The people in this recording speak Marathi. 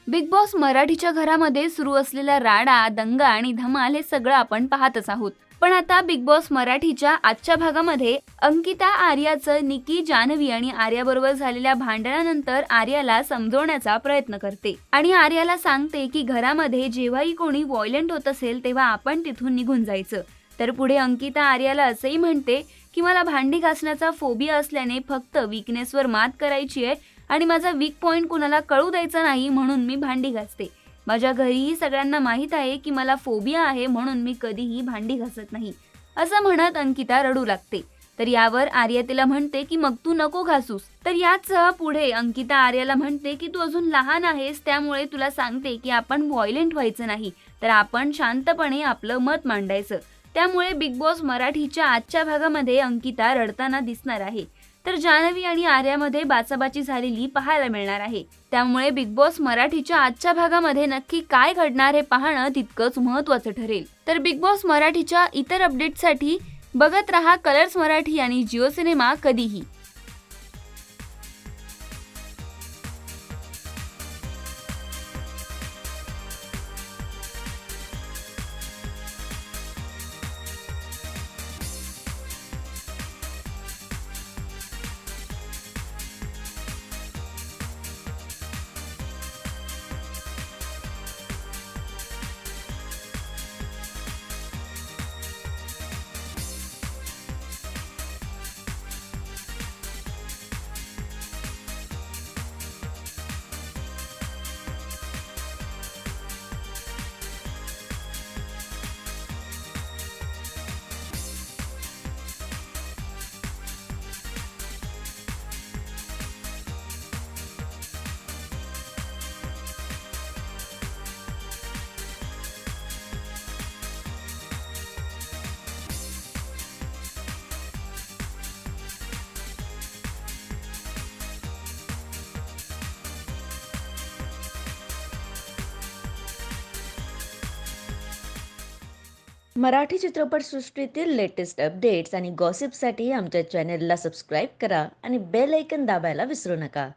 बिग बॉस मराठीच्या घरामध्ये सुरू असलेला राडा, दंगा आणि धमाल हे सगळं आपण पाहतच आहोत. पण आता बिग बॉस मराठीच्या आजच्या भागामध्ये अंकिता आर्याचं निकी, जान्हवी आणि आर्याबरोबर झालेल्या भांडणानंतर आर्याला समजवण्याचा प्रयत्न करते आणि आर्याला सांगते की घरामध्ये जेव्हाही कोणी व्हायलेंट होत असेल तेव्हा आपण तिथून निघून जायचं. तर पुढे अंकिता आर्याला असंही म्हणते की मला भांडी घासण्याचा फोबिया असल्याने फक्त वीकनेसवर मात करायची आहे आणि माझा वीक पॉइंट कुणाला कळू द्यायचा नाही, म्हणून मी भांडी घासते. माझ्या घरीही सगळ्यांना माहीत आहे की मला फोबिया आहे, म्हणून मी कधीही भांडी घासत नाही, असं म्हणत अंकिता रडू लागते. तर यावर आर्या तिला म्हणते की मग तू नको घासूस. तर याच पुढे अंकिता आर्याला म्हणते की तू अजून लहान आहेस, त्यामुळे तुला सांगते की आपण व्हायलेंट व्हायचं नाही, तर आपण शांतपणे आपलं मत मांडायचं. त्यामुळे बिग बॉस मराठीच्या आजच्या भागामध्ये अंकिता रडताना दिसणार आहे. तर जान्हवी आणि आर्यामध्ये बाचाबाची झालेली पाहायला मिळणार आहे. त्यामुळे बिग बॉस मराठीच्या आजच्या भागामध्ये नक्की काय घडणार हे पाहणं तितकंच महत्त्वाचं ठरेल. तर बिग बॉस मराठीच्या इतर अपडेटसाठी बघत रहा कलर्स मराठी आणि जिओ सिनेमा कधीही. मराठी चित्रपटसृष्टीतील लेटेस्ट अपडेट्स आणि गॉसिपसाठी आमच्या चॅनेलला सबस्क्राईब करा आणि बेल ऐकन दाबायला विसरू नका.